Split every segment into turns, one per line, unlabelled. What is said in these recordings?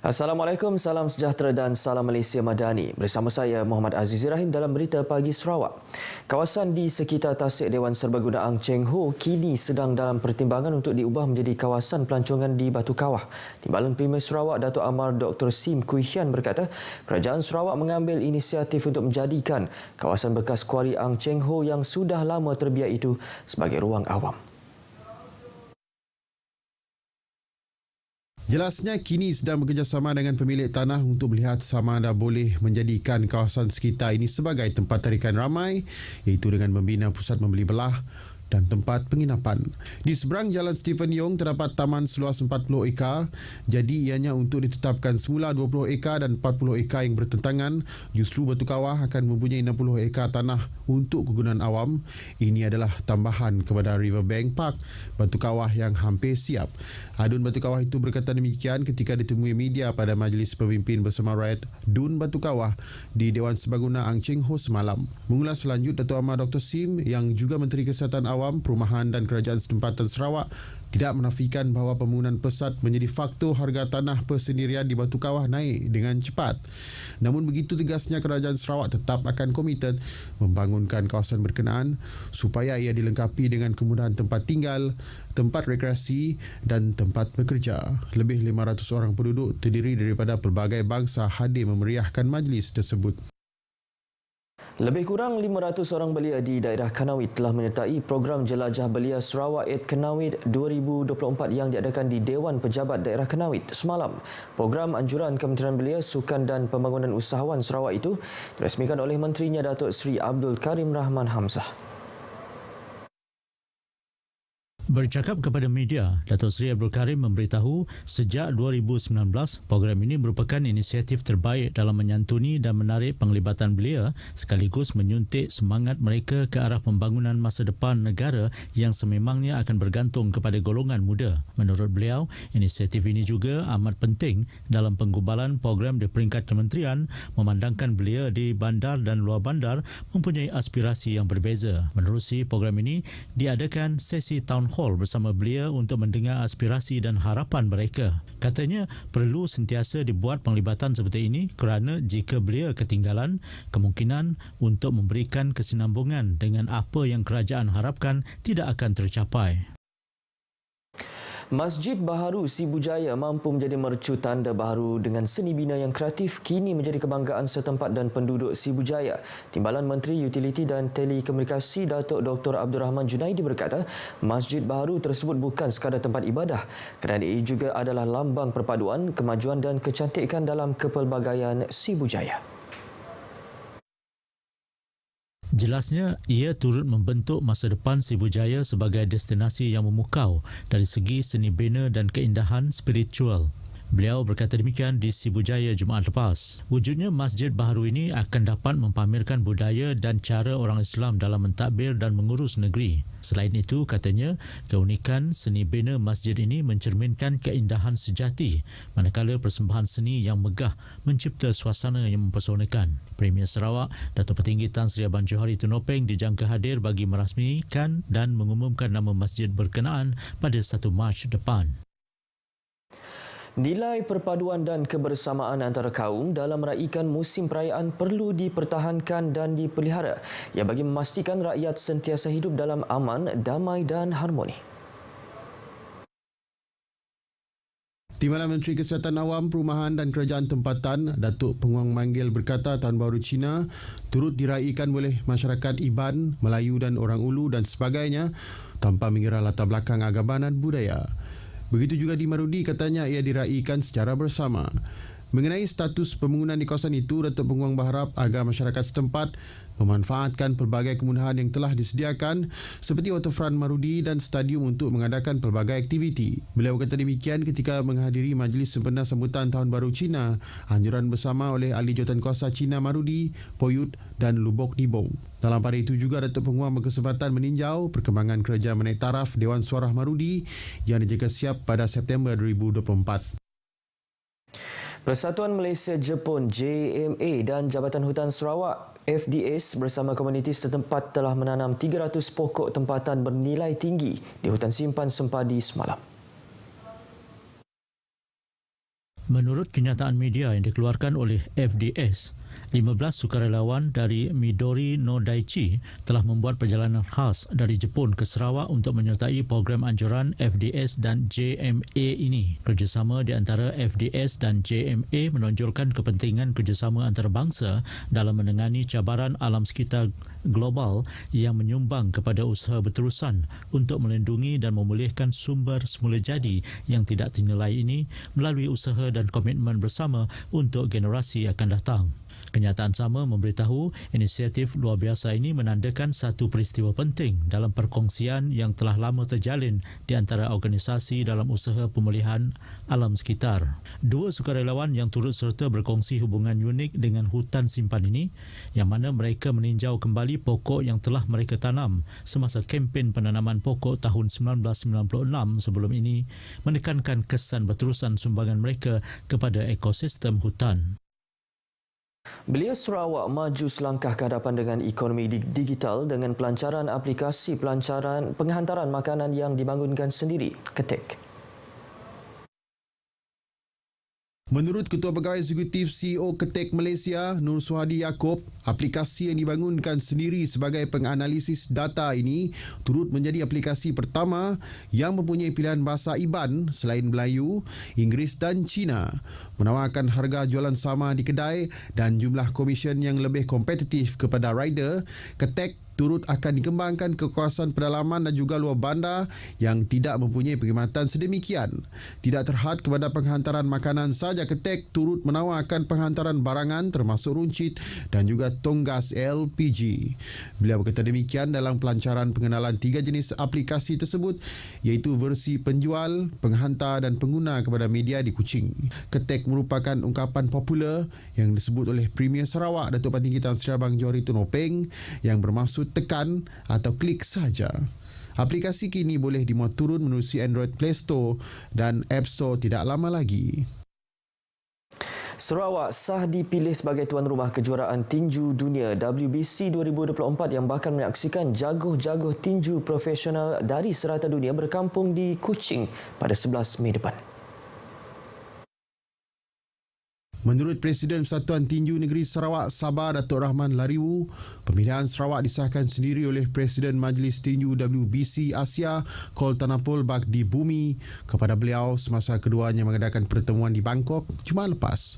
Assalamualaikum, salam sejahtera dan salam Malaysia Madani. Bersama saya Muhammad Azizi Rahim dalam Berita Pagi Sarawak. Kawasan di sekitar Tasik Dewan Serbaguna Ang Cheng Ho kini sedang dalam pertimbangan untuk diubah menjadi kawasan pelancongan di Batu Kawah. Timbalan Premier Sarawak Datuk Amar Dr. Sim Kui Hian berkata, Kerajaan Sarawak mengambil inisiatif untuk menjadikan kawasan bekas kuari Ang Cheng Ho yang sudah lama terbiak itu sebagai ruang awam.
Jelasnya kini sedang bekerjasama dengan pemilik tanah untuk melihat sama ada boleh menjadikan kawasan sekitar ini sebagai tempat tarikan ramai, iaitu dengan membina pusat membeli belah dan tempat penginapan. Di seberang Jalan Stephen Yong terdapat taman seluas 40 ekar, jadi ianya untuk ditetapkan semula 20 ekar dan 40 ekar yang bertentangan. Justru Batu Kawah akan mempunyai 60 ekar tanah untuk kegunaan awam. Ini adalah tambahan kepada Riverbank Park Batu Kawah yang hampir siap. Adun Batu Kawah itu berkata demikian ketika ditemui media pada Majlis Pemimpin Bersama Rakyat Dun Batu Kawah di Dewan Serbaguna Ang Cheng Ho semalam. Mengulas selanjut, Datuk Amar Dr. Sim yang juga Menteri Kesihatan Awam, Perumahan dan Kerajaan Setempatan Sarawak tidak menafikan bahawa pembangunan pesat menjadi faktor harga tanah persendirian di Batu Kawah naik dengan cepat. Namun begitu tegasnya Kerajaan Sarawak tetap akan komited membangunkan kawasan berkenaan supaya ia dilengkapi dengan kemudahan tempat tinggal, tempat rekreasi dan tempat bekerja. Lebih 500 orang penduduk terdiri daripada pelbagai bangsa hadir memeriahkan majlis tersebut.
Lebih kurang 500 orang belia di daerah Kanawit telah menyertai program Jelajah Belia Sarawak Aid Kanawit 2024 yang diadakan di Dewan Pejabat Daerah Kanawit semalam. Program anjuran Kementerian Belia, Sukan dan Pembangunan Usahawan Sarawak itu dirasmikan oleh Menterinya Datuk Seri Abdul Karim Rahman Hamzah.
Bercakap kepada media, Datuk Seri Abdul Karim memberitahu sejak 2019, program ini merupakan inisiatif terbaik dalam menyantuni dan menarik penglibatan belia sekaligus menyuntik semangat mereka ke arah pembangunan masa depan negara yang sememangnya akan bergantung kepada golongan muda. Menurut beliau, inisiatif ini juga amat penting dalam penggubalan program di peringkat kementerian memandangkan belia di bandar dan luar bandar mempunyai aspirasi yang berbeza. Menerusi program ini, diadakan sesi Town Hall bersama belia untuk mendengar aspirasi dan harapan mereka. Katanya perlu sentiasa dibuat penglibatan seperti ini kerana jika belia ketinggalan, kemungkinan untuk memberikan kesinambungan dengan apa yang kerajaan harapkan tidak akan tercapai.
Masjid Baharu Sibujaya mampu menjadi mercu tanda baharu dengan seni bina yang kreatif kini menjadi kebanggaan setempat dan penduduk Sibujaya. Timbalan Menteri Utiliti dan Telekomunikasi Datuk Dr. Abdul Rahman Junaidi berkata, Masjid Baharu tersebut bukan sekadar tempat ibadah, kerana ia juga adalah lambang perpaduan, kemajuan dan kecantikan dalam kepelbagaian Sibujaya.
Jelasnya, ia turut membentuk masa depan Sibujaya sebagai destinasi yang memukau dari segi seni bina dan keindahan spiritual. Beliau berkata demikian di Sibujaya Jumaat lepas. Wujudnya Masjid Baharu ini akan dapat mempamerkan budaya dan cara orang Islam dalam mentadbir dan mengurus negeri. Selain itu, katanya, keunikan seni bina masjid ini mencerminkan keindahan sejati, manakala persembahan seni yang megah mencipta suasana yang mempersonakan. Premier Sarawak, Datuk Petinggi Tan Sri Abang Johari Tunopeng dijangka hadir bagi merasmikan dan mengumumkan nama masjid berkenaan pada 1 Mac depan.
Nilai perpaduan dan kebersamaan antara kaum dalam meraikan musim perayaan perlu dipertahankan dan dipelihara, ia bagi memastikan rakyat sentiasa hidup dalam aman, damai dan harmoni.
Timbalan Menteri Kesihatan Awam, Perumahan dan Kerajaan Tempatan, Datuk Penguang Manggil berkata Tahun Baru Cina turut diraikan oleh masyarakat Iban, Melayu dan orang Ulu dan sebagainya tanpa mengira latar belakang agama dan budaya. Begitu juga di Marudi, katanya ia diraikan secara bersama. Mengenai status pembangunan di kawasan itu, Datuk Penguang berharap agar masyarakat setempat memanfaatkan pelbagai kemudahan yang telah disediakan seperti waterfront Marudi dan stadium untuk mengadakan pelbagai aktiviti. Beliau berkata demikian ketika menghadiri Majlis Sempena Sambutan Tahun Baru Cina, anjuran bersama oleh Ahli Jawatankuasa Cina Marudi, Poyut dan Lubok Nibong. Dalam pada itu juga, Datuk Penguang berkesempatan meninjau perkembangan kerja menaik taraf Dewan Suarah Marudi yang dijangka siap pada September 2024.
Persatuan Malaysia Jepun JMA dan Jabatan Hutan Sarawak FDS bersama komuniti setempat telah menanam 300 pokok tempatan bernilai tinggi di hutan simpan sempadi semalam.
Menurut kenyataan media yang dikeluarkan oleh FDS, 15 sukarelawan dari Midori no Daiichi telah membuat perjalanan khas dari Jepun ke Sarawak untuk menyertai program anjuran FDS dan JMA ini. Kerjasama di antara FDS dan JMA menonjolkan kepentingan kerjasama antarabangsa dalam menangani cabaran alam sekitar global yang menyumbang kepada usaha berterusan untuk melindungi dan memulihkan sumber semula jadi yang tidak ternilai ini melalui usaha dan komitmen bersama untuk generasi akan datang. Kenyataan sama memberitahu inisiatif luar biasa ini menandakan satu peristiwa penting dalam perkongsian yang telah lama terjalin di antara organisasi dalam usaha pemulihan alam sekitar. Dua sukarelawan yang turut serta berkongsi hubungan unik dengan hutan simpan ini, yang mana mereka meninjau kembali pokok yang telah mereka tanam semasa kempen penanaman pokok tahun 1996 sebelum ini, menekankan kesan berterusan sumbangan mereka kepada ekosistem hutan.
Belia Sarawak maju selangkah ke hadapan dengan ekonomi digital dengan pelancaran aplikasi penghantaran makanan yang dibangunkan sendiri, Ketek.
Menurut Ketua Pegawai Eksekutif CEO Ketek Malaysia, Nur Suhadi Yaakob, aplikasi yang dibangunkan sendiri sebagai penganalisis data ini turut menjadi aplikasi pertama yang mempunyai pilihan bahasa IBAN selain Melayu, Inggeris dan Cina, menawarkan harga jualan sama di kedai dan jumlah komisen yang lebih kompetitif kepada rider. Ketek turut akan dikembangkan ke kawasan pedalaman dan juga luar bandar yang tidak mempunyai perkhidmatan sedemikian. Tidak terhad kepada penghantaran makanan saja, Ketek turut menawarkan penghantaran barangan termasuk runcit dan juga tonggas LPG. Beliau berkata demikian dalam pelancaran pengenalan 3 jenis aplikasi tersebut, iaitu versi penjual, penghantar dan pengguna kepada media di Kuching. Ketek merupakan ungkapan popular yang disebut oleh Premier Sarawak, Datuk Patinggi Tan Sri Abang Johari Tun Openg, yang bermaksud tekan atau klik saja. Aplikasi kini boleh dimuat turun menerusi Android Play Store dan App Store tidak lama lagi.
Sarawak sah dipilih sebagai tuan rumah kejuaraan tinju dunia WBC 2024 yang bakal menyaksikan jaguh-jaguh tinju profesional dari serata dunia berkampung di Kuching pada 11 Mei depan.
Menurut Presiden Persatuan Tinju Negeri Sarawak Sabah, Datuk Rahman Lariwu, pemilihan Sarawak disahkan sendiri oleh Presiden Majlis Tinju WBC Asia Kol Tanapul Bagdi Bumi kepada beliau semasa keduanya mengadakan pertemuan di Bangkok Jumaat lepas.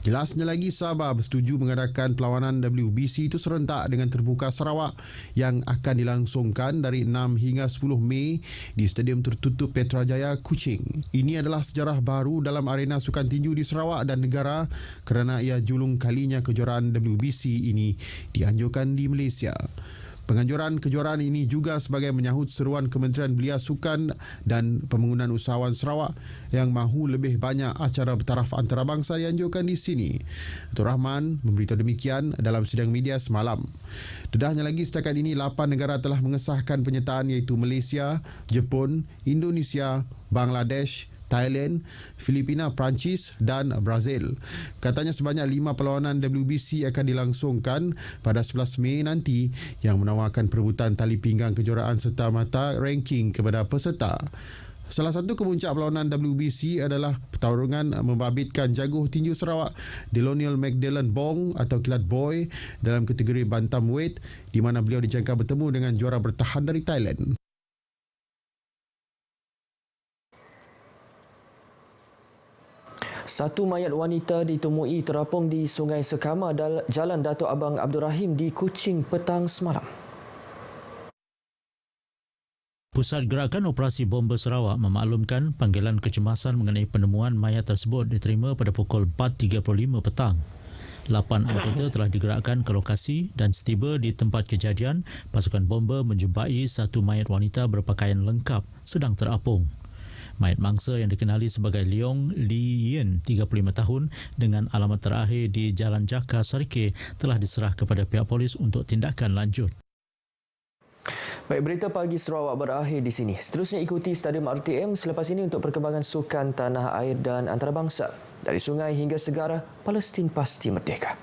Jelasnya lagi, Sabah bersetuju mengadakan perlawanan WBC itu serentak dengan terbuka Sarawak yang akan dilangsungkan dari 6 hingga 10 Mei di Stadium Tertutup Petrajaya, Kuching. Ini adalah sejarah baru dalam arena sukan tinju di Sarawak dan negara kerana ia julung kalinya kejuaraan WBC ini dianjurkan di Malaysia. Penganjuran kejuaraan ini juga sebagai menyahut seruan Kementerian Belia Sukan dan Pembangunan Usahawan Sarawak yang mahu lebih banyak acara bertaraf antarabangsa dianjurkan di sini. Datuk Rahman memberitahu demikian dalam sidang media semalam. Dedahnya lagi, setakat ini 8 negara telah mengesahkan penyertaan iaitu Malaysia, Jepun, Indonesia, Bangladesh, Thailand, Filipina, Perancis dan Brazil. Katanya sebanyak 5 perlawanan WBC akan dilangsungkan pada 11 Mei nanti yang menawarkan perebutan tali pinggang kejuaraan serta mata ranking kepada peserta. Salah satu kemuncak perlawanan WBC adalah pertarungan membabitkan jaguh tinju Sarawak Deloniel Magdalen Bong atau Kilat Boy dalam kategori bantamweight, di mana beliau dijangka bertemu dengan juara bertahan dari Thailand.
Satu mayat wanita ditemui terapung di Sungai Sekama Jalan Datuk Abang Abdul Rahim di Kuching petang semalam.
Pusat Gerakan Operasi Bomba Sarawak memaklumkan panggilan kecemasan mengenai penemuan mayat tersebut diterima pada pukul 4.35 petang. 8 anggota telah digerakkan ke lokasi dan setiba di tempat kejadian, pasukan bomba menjumpai satu mayat wanita berpakaian lengkap sedang terapung. Mayat mangsa yang dikenali sebagai Leong Lee Yen, 35 tahun, dengan alamat terakhir di Jalan Jaka Sarike telah diserah kepada pihak polis untuk tindakan lanjut.
Baik, berita pagi Sarawak berakhir di sini. Seterusnya ikuti Stadium RTM selepas ini untuk perkembangan sukan tanah air dan antarabangsa. Dari sungai hingga segara, Palestin pasti merdeka.